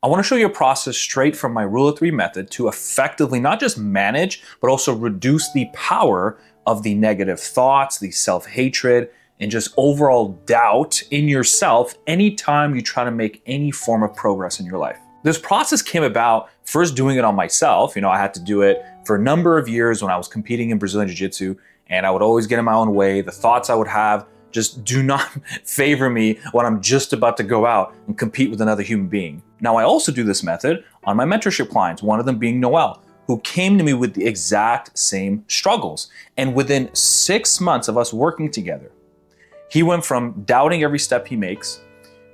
I want to show you a process straight from my Rule of Three method to effectively not just manage, but also reduce the power of the negative thoughts, the self-hatred, and just overall doubt in yourself anytime you try to make any form of progress in your life. This process came about first doing it on myself. I had to do it for a number of years when I was competing in Brazilian Jiu-Jitsu, and I would always get in my own way. The thoughts I would have just do not favor me when I'm just about to go out and compete with another human being. Now, I also do this method on my mentorship clients, one of them being Noel, who came to me with the exact same struggles. And within 6 months of us working together, he went from doubting every step he makes,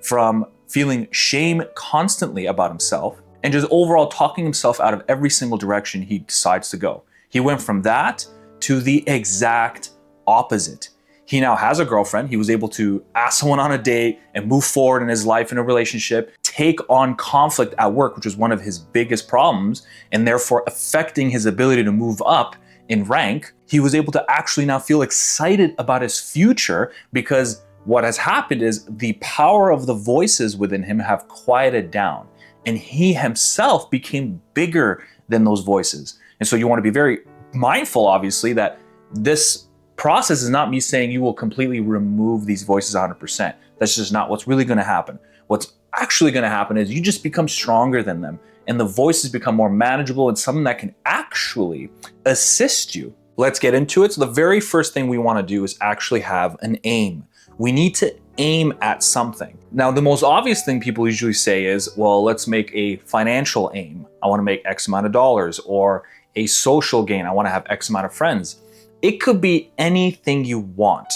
from feeling shame constantly about himself, and just overall talking himself out of every single direction he decides to go. He went from that to the exact opposite. He now has a girlfriend. He was able to ask someone on a date and move forward in his life in a relationship, take on conflict at work, which was one of his biggest problems, and therefore affecting his ability to move up in rank. He was able to actually now feel excited about his future because what has happened is the power of the voices within him have quieted down, and he himself became bigger than those voices. And so you want to be very mindful, obviously, that this process is not me saying you will completely remove these voices 100%. That's just not what's really going to happen. What's actually going to happen is you just become stronger than them, and the voices become more manageable and something that can actually assist you. Let's get into it. So the very first thing we want to do is actually have an aim. We need to aim at something. Now, the most obvious thing people usually say is, well, let's make a financial aim. I want to make X amount of dollars, or a social gain. I want to have X amount of friends. It could be anything you want.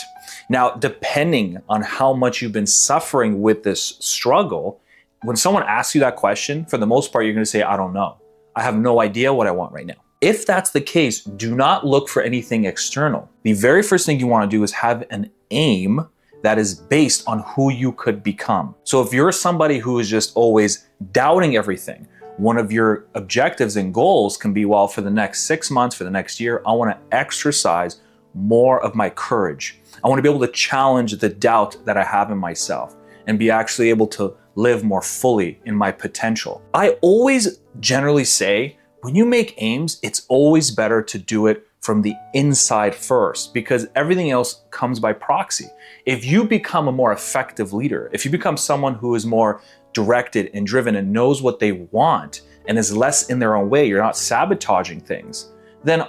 Now, depending on how much you've been suffering with this struggle, when someone asks you that question, for the most part, you're going to say, I don't know. I have no idea what I want right now. If that's the case, do not look for anything external. The very first thing you want to do is have an aim that is based on who you could become. So if you're somebody who is just always doubting everything, one of your objectives and goals can be, well, for the next 6 months, for the next year, I want to exercise more of my courage. I want to be able to challenge the doubt that I have in myself and be actually able to live more fully in my potential. I always generally say, when you make aims, it's always better to do it from the inside first, because everything else comes by proxy. If you become a more effective leader, if you become someone who is more directed and driven and knows what they want and is less in their own way, you're not sabotaging things, then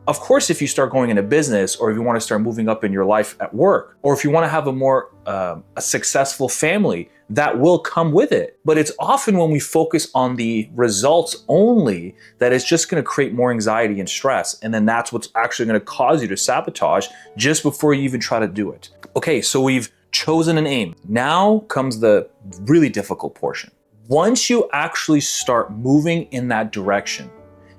of course, if you start going into business, or if you want to start moving up in your life at work, or if you want to have a more a successful family, that will come with it. But it's often when we focus on the results only that it's just going to create more anxiety and stress. And then that's what's actually going to cause you to sabotage just before you even try to do it. Okay, so we've chosen an aim. Now comes the really difficult portion. Once you actually start moving in that direction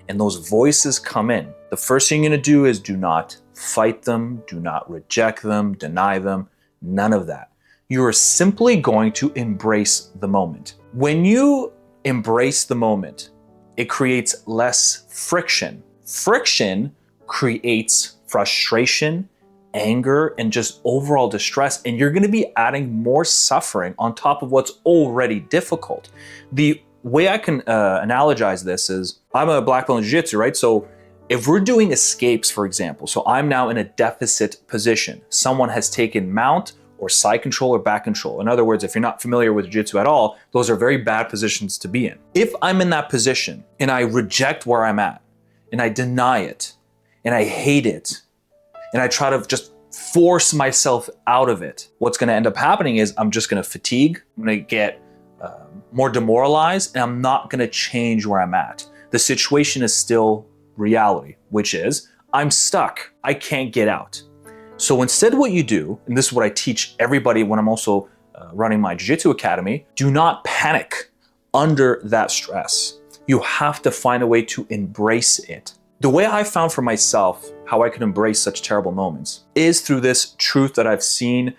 and those voices come in, the first thing you're going to do is do not fight them, do not reject them, deny them, none of that. You are simply going to embrace the moment. When you embrace the moment, it creates less friction. Friction creates frustration, anger, and just overall distress, and you're going to be adding more suffering on top of what's already difficult. The way I can analogize this is, I'm a black belt in jiu-jitsu, right? So if we're doing escapes, for example, so I'm now in a deficit position. Someone has taken mount or side control or back control. In other words, if you're not familiar with jiu-jitsu at all, those are very bad positions to be in. If I'm in that position and I reject where I'm at, and I deny it, and I hate it, and I try to just force myself out of it, what's going to end up happening is I'm just going to fatigue, I'm going to get more demoralized, and I'm not going to change where I'm at. The situation is still reality, which is I'm stuck. I can't get out. So instead, what you do, and this is what I teach everybody when I'm also running my Jiu-Jitsu Academy, do not panic under that stress. You have to find a way to embrace it. The way I found for myself how I could embrace such terrible moments is through this truth that I've seen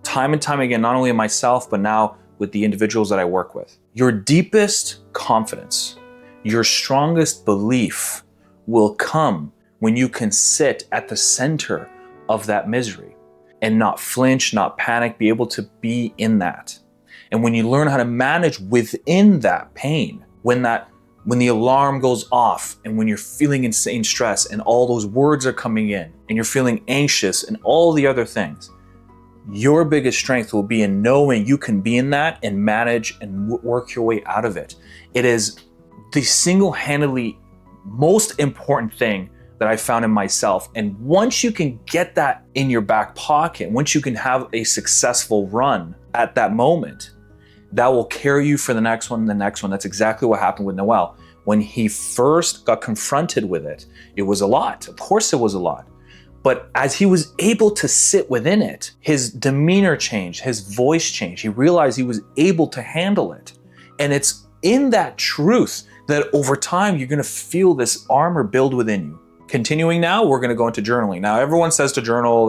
time and time again, not only in myself, but now with the individuals that I work with. Your deepest confidence, your strongest belief will come when you can sit at the center of that misery and not flinch, not panic, be able to be in that. And when you learn how to manage within that pain, when the alarm goes off and when you're feeling insane stress and all those words are coming in and you're feeling anxious and all the other things, your biggest strength will be in knowing you can be in that and manage and work your way out of it. It is the single-handedly most important thing that I found in myself. And once you can get that in your back pocket, once you can have a successful run at that moment, that will carry you for the next one and the next one. That's exactly what happened with Noel. When he first got confronted with it, it was a lot. Of course it was a lot. But as he was able to sit within it, his demeanor changed, his voice changed. He realized he was able to handle it. And it's in that truth that over time, you're gonna feel this armor build within you. Continuing now, we're gonna go into journaling. Now, everyone says to journal,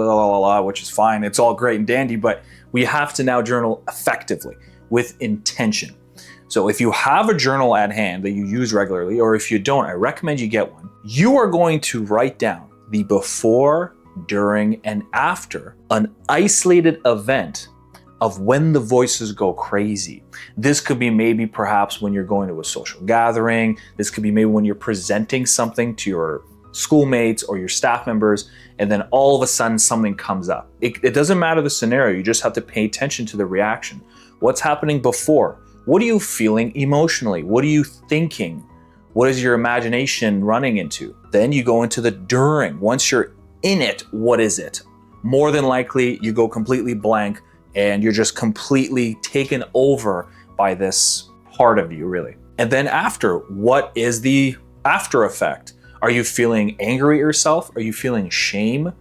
which is fine. It's all great and dandy, but we have to now journal effectively with intention. So if you have a journal at hand that you use regularly, or if you don't, I recommend you get one. You are going to write down the before, during, and after an isolated event of when the voices go crazy. This could be maybe perhaps when you're going to a social gathering. This could be maybe when you're presenting something to your schoolmates or your staff members, and then all of a sudden something comes up. It doesn't matter the scenario, you just have to pay attention to the reaction. What's happening before? What are you feeling emotionally? What are you thinking? What is your imagination running into? Then you go into the during. Once you're in it, what is it? More than likely, you go completely blank and you're just completely taken over by this part of you, really. And then after, what is the after effect? Are you feeling angry at yourself? Are you feeling shame?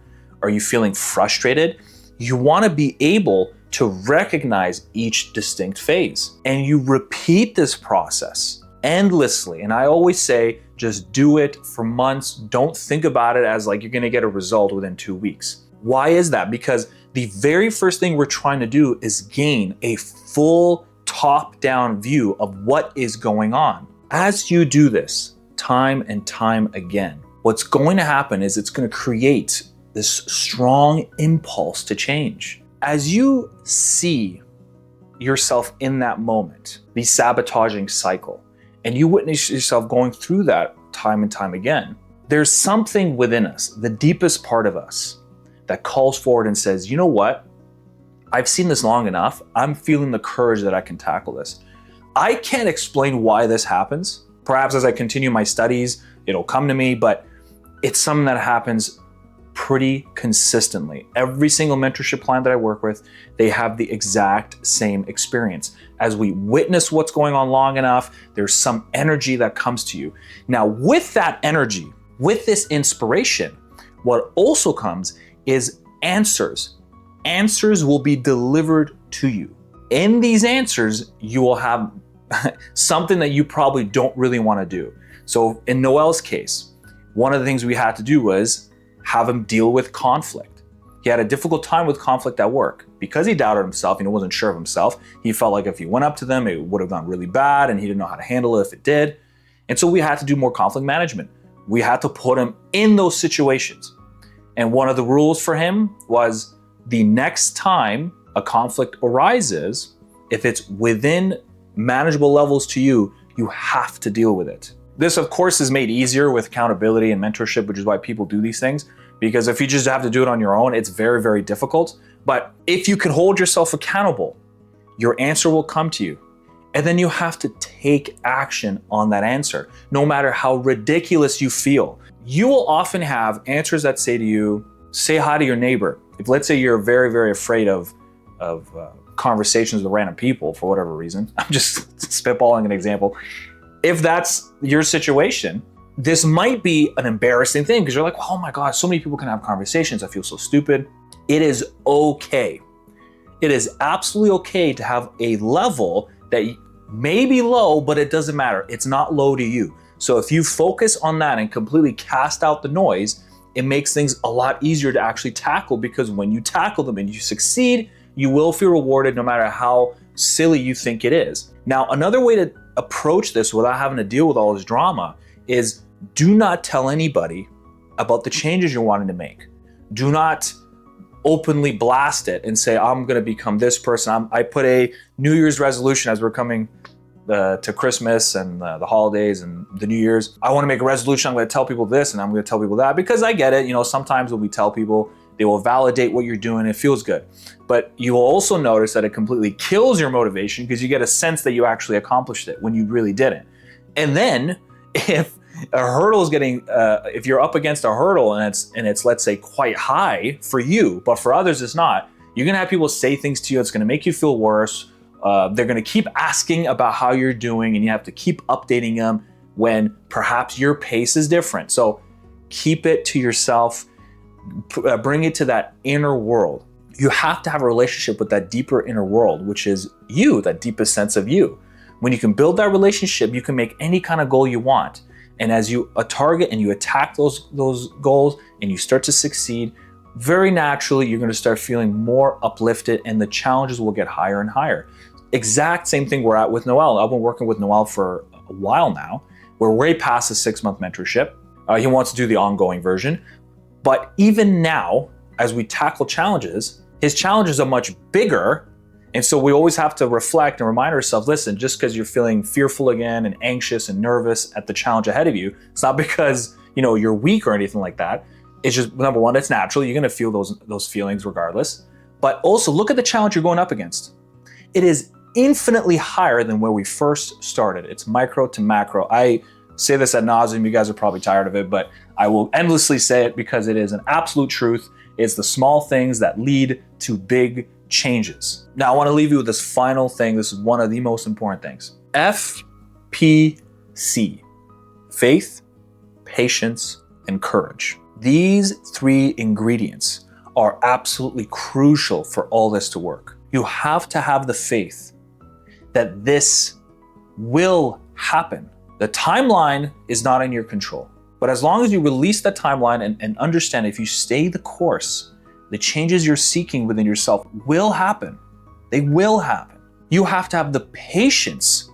Are you feeling frustrated? You want to be able to recognize each distinct phase. And you repeat this process endlessly. And I always say, just do it for months. Don't think about it as like you're gonna get a result within 2 weeks. Why is that? Because the very first thing we're trying to do is gain a full top-down view of what is going on. As you do this time and time again, what's going to happen is it's going to create this strong impulse to change. As you see yourself in that moment, the sabotaging cycle, and you witness yourself going through that time and time again, there's something within us, the deepest part of us, that calls forward and says, you know what? I've seen this long enough. I'm feeling the courage that I can tackle this. I can't explain why this happens. Perhaps as I continue my studies, it'll come to me, but it's something that happens pretty consistently. Every single mentorship client that I work with, they have the exact same experience. As we witness what's going on long enough, there's some energy that comes to you. Now, with that energy, with this inspiration, what also comes is answers. Answers will be delivered to you. In these answers, you will have something that you probably don't really want to do. So in Noel's case, one of the things we had to do was have him deal with conflict. He had a difficult time with conflict at work because he doubted himself and he wasn't sure of himself. He felt like if he went up to them, it would have gone really bad and he didn't know how to handle it if it did. And so we had to do more conflict management. We had to put him in those situations. And one of the rules for him was the next time a conflict arises, if it's within manageable levels to you, you have to deal with it. This, of course, is made easier with accountability and mentorship, which is why people do these things. Because if you just have to do it on your own, it's very, very difficult. But if you can hold yourself accountable, your answer will come to you. And then you have to take action on that answer, no matter how ridiculous you feel. You will often have answers that say to you, say hi to your neighbor. If let's say you're very, very afraid of conversations with random people for whatever reason, I'm just spitballing an example. If that's your situation, this might be an embarrassing thing because you're like, oh my God, so many people can have conversations. I feel so stupid. It is okay. It is absolutely okay to have a level that may be low, but it doesn't matter. It's not low to you. So if you focus on that and completely cast out the noise, it makes things a lot easier to actually tackle, because when you tackle them and you succeed, you will feel rewarded no matter how silly you think it is. Now, another way to approach this without having to deal with all this drama is do not tell anybody about the changes you're wanting to make. Do not openly blast it and say, I'm going to become this person. I put a New Year's resolution as we're coming to Christmas and the holidays and the New Year's. I want to make a resolution. I'm going to tell people this and I'm going to tell people that, because I get it. You know, sometimes when we tell people, they will validate what you're doing. It feels good. But you will also notice that it completely kills your motivation, because you get a sense that you actually accomplished it when you really didn't. And then if a hurdle is if you're up against a hurdle and it's let's say quite high for you, but for others it's not, you're gonna have people say things to you. It's gonna make you feel worse. They're gonna keep asking about how you're doing, and you have to keep updating them when perhaps your pace is different. So keep it to yourself. Bring it to that inner world. You have to have a relationship with that deeper inner world, which is you, that deepest sense of you. When you can build that relationship, you can make any kind of goal you want. And as you target and you attack those goals and you start to succeed, very naturally, you're going to start feeling more uplifted, and the challenges will get higher and higher. Exact same thing we're at with Noel. I've been working with Noel for a while now. We're way past the 6-month mentorship. He wants to do the ongoing version. But even now, as we tackle challenges, his challenges are much bigger. And so we always have to reflect and remind ourselves, listen, just because you're feeling fearful again and anxious and nervous at the challenge ahead of you, it's not because, you know, you're weak or anything like that. It's just, number one, it's natural. You're going to feel those feelings regardless. But also look at the challenge you're going up against. It is infinitely higher than where we first started. It's micro to macro. I say this ad nauseum. You guys are probably tired of it, but I will endlessly say it because it is an absolute truth. It's the small things that lead to big changes. Now, I want to leave you with this final thing. This is one of the most important things. FPC. Faith, patience, and courage. These 3 ingredients are absolutely crucial for all this to work. You have to have the faith that this will happen. The timeline is not in your control. But as long as you release that timeline and understand, if you stay the course, the changes you're seeking within yourself will happen. They will happen. You have to have the patience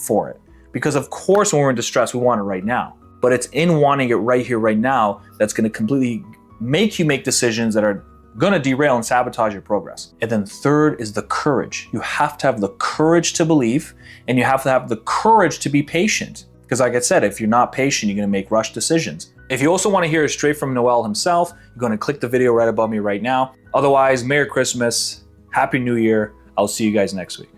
for it. Because of course, when we're in distress, we want it right now. But it's in wanting it right here, right now, that's going to completely make you make decisions that are going to derail and sabotage your progress. And then third is the courage. You have to have the courage to believe, and you have to have the courage to be patient. Because like I said, if you're not patient, you're going to make rush decisions. If you also want to hear it straight from Noel himself, you're going to click the video right above me right now. Otherwise, Merry Christmas, Happy New Year. I'll see you guys next week.